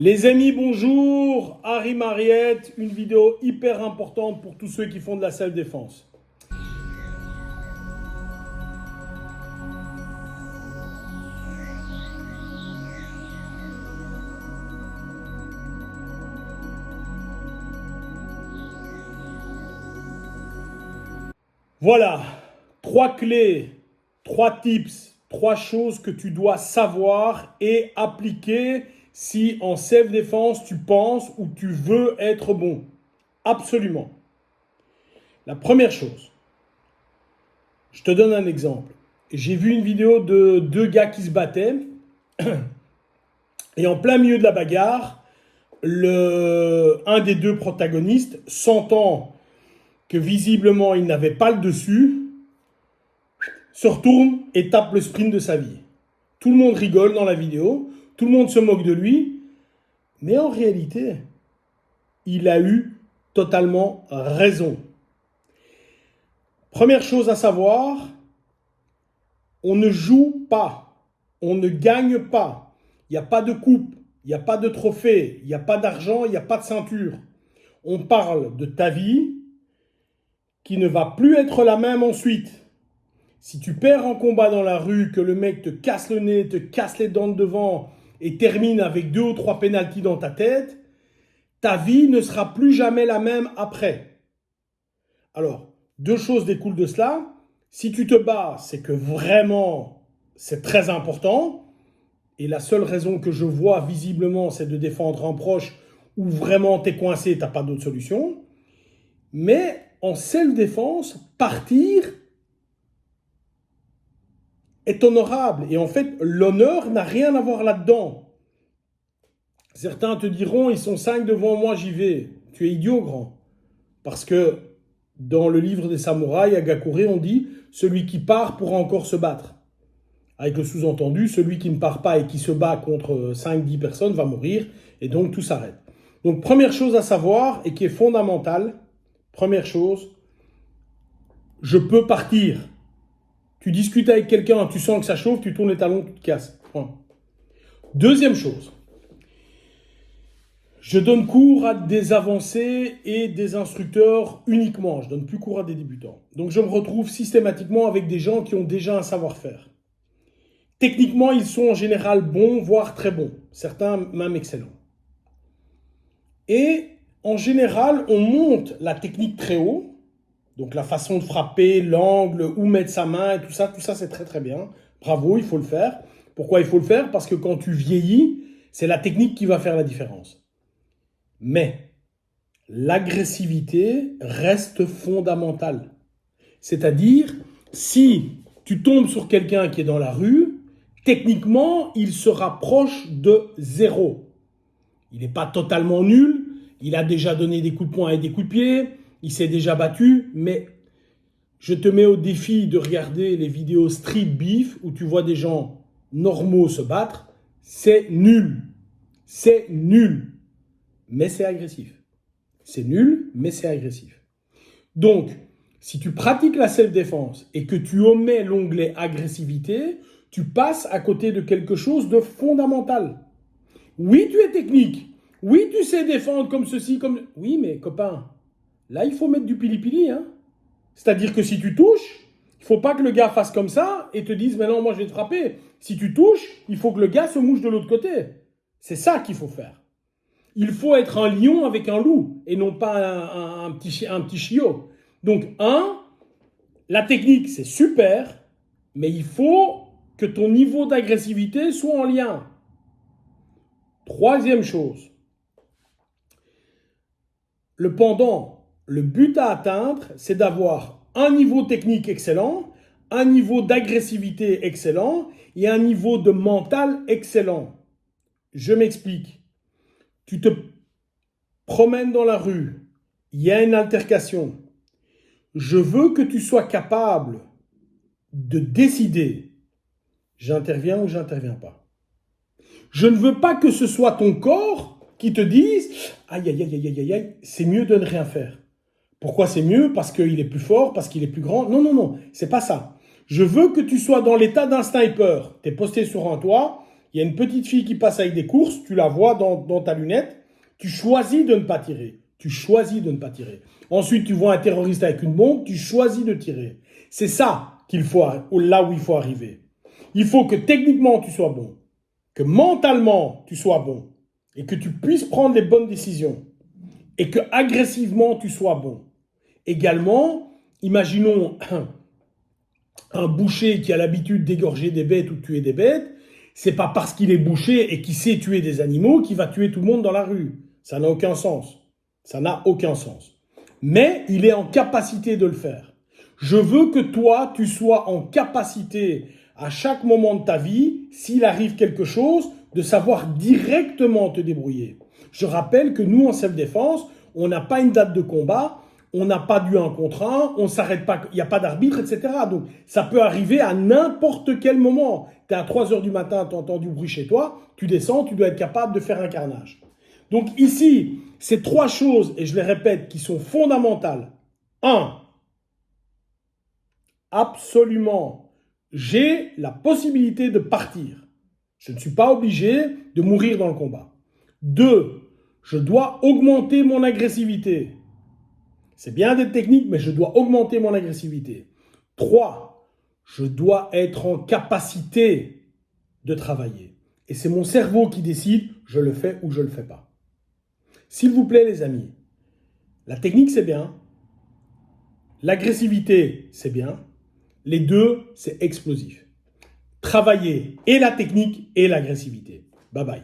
Les amis, bonjour, Harry Mariette, une vidéo hyper importante pour tous ceux qui font de la self-défense. Voilà, 3 clés, 3 tips, 3 choses que tu dois savoir et appliquer si en self-défense tu penses ou tu veux être bon. Absolument. La première chose, je te donne un exemple. J'ai vu une vidéo de 2 gars qui se battaient et en plein milieu de la bagarre, un des 2 protagonistes, sentant que visiblement il n'avait pas le dessus, se retourne et tape le sprint de sa vie. Tout le monde rigole dans la vidéo, tout le monde se moque de lui, mais en réalité, il a eu totalement raison. Première chose à savoir, on ne joue pas, on ne gagne pas. Il n'y a pas de coupe, il n'y a pas de trophée, il n'y a pas d'argent, il n'y a pas de ceinture. On parle de ta vie qui ne va plus être la même ensuite. Si tu perds en combat dans la rue, que le mec te casse le nez, te casse les dents de devant et termine avec 2 ou 3 pénaltys dans ta tête, ta vie ne sera plus jamais la même après. Alors, 2 choses découlent de cela. Si tu te bats, c'est que vraiment, c'est très important. Et la seule raison que je vois visiblement, c'est de défendre un proche où vraiment t'es coincé, t'as pas d'autre solution. Mais en self-défense, partir est honorable. Et en fait, l'honneur n'a rien à voir là-dedans. Certains te diront, ils sont 5 devant moi, j'y vais. Tu es idiot, grand. Parce que dans le livre des samouraïs, à Gakure, on dit, celui qui part pourra encore se battre. Avec le sous-entendu, celui qui ne part pas et qui se bat contre 5-10 personnes va mourir. Et donc, tout s'arrête. Donc, première chose à savoir, et qui est fondamentale, première chose, je peux partir. Tu discutes avec quelqu'un, tu sens que ça chauffe, tu tournes les talons, tu te casses. Point. Deuxième chose, je donne cours à des avancés et des instructeurs uniquement. Je donne plus cours à des débutants. Donc je me retrouve systématiquement avec des gens qui ont déjà un savoir-faire. Techniquement, ils sont en général bons, voire très bons. Certains même excellents. Et en général, on monte la technique très haut. Donc la façon de frapper, l'angle, où mettre sa main, et tout ça c'est très très bien. Bravo, il faut le faire. Pourquoi il faut le faire? Parce que quand tu vieillis, c'est la technique qui va faire la différence. Mais l'agressivité reste fondamentale. C'est-à-dire, si tu tombes sur quelqu'un qui est dans la rue, techniquement, il se rapproche de 0. Il n'est pas totalement nul, il a déjà donné des coups de poing et des coups de pied, il s'est déjà battu, mais je te mets au défi de regarder les vidéos street beef où tu vois des gens normaux se battre. C'est nul. C'est nul. Mais c'est agressif. C'est nul, mais c'est agressif. Donc, si tu pratiques la self-défense et que tu omets l'onglet agressivité, tu passes à côté de quelque chose de fondamental. Oui, tu es technique. Oui, tu sais défendre comme ceci, comme... Oui, mais copain, là, il faut mettre du pili-pili, hein. C'est-à-dire que si tu touches, il ne faut pas que le gars fasse comme ça et te dise « Mais non, moi, je vais te frapper ». Si tu touches, il faut que le gars se mouche de l'autre côté. C'est ça qu'il faut faire. Il faut être un lion avec un loup et non pas un petit chiot. Donc, la technique, c'est super, mais il faut que ton niveau d'agressivité soit en lien. Troisième chose, le pendant, le but à atteindre, c'est d'avoir un niveau technique excellent, un niveau d'agressivité excellent et un niveau de mental excellent. Je m'explique. Tu te promènes dans la rue, il y a une altercation. Je veux que tu sois capable de décider, j'interviens ou j'interviens pas. Je ne veux pas que ce soit ton corps qui te dise « Aïe, aïe, aïe, aïe, aïe, aïe, c'est mieux de ne rien faire ». Pourquoi c'est mieux? Parce qu'il est plus fort, parce qu'il est plus grand? Non, c'est pas ça. Je veux que tu sois dans l'état d'un sniper. Tu es posté sur un toit, Il y a une petite fille qui passe avec des courses, tu la vois dans ta lunette, tu choisis de ne pas tirer. Tu choisis de ne pas tirer. Ensuite, tu vois un terroriste avec une bombe, tu choisis de tirer. C'est ça là où il faut arriver. Il faut que techniquement tu sois bon, que mentalement tu sois bon, et que tu puisses prendre les bonnes décisions, et que agressivement tu sois bon. Également, imaginons un boucher qui a l'habitude d'égorger des bêtes ou de tuer des bêtes, c'est pas parce qu'il est boucher et qu'il sait tuer des animaux qu'il va tuer tout le monde dans la rue. Ça n'a aucun sens. Ça n'a aucun sens. Mais il est en capacité de le faire. Je veux que toi, tu sois en capacité, à chaque moment de ta vie, s'il arrive quelque chose, de savoir directement te débrouiller. Je rappelle que nous, en self-défense, on n'a pas une date de combat, on n'a pas du 1 contre 1, on ne s'arrête pas, il n'y a pas d'arbitre, etc. Donc, ça peut arriver à n'importe quel moment. Tu es à 3 heures du matin, tu entends du bruit chez toi, tu descends, tu dois être capable de faire un carnage. Donc ici, ces 3 choses, et je les répète, qui sont fondamentales. 1. Absolument, j'ai la possibilité de partir. Je ne suis pas obligé de mourir dans le combat. 2. Je dois augmenter mon agressivité. C'est bien d'être technique, mais je dois augmenter mon agressivité. 3. Je dois être en capacité de travailler. Et c'est mon cerveau qui décide, je le fais ou je ne le fais pas. S'il vous plaît, les amis, la technique, c'est bien. L'agressivité, c'est bien. Les deux, c'est explosif. Travaillez et la technique et l'agressivité. Bye bye.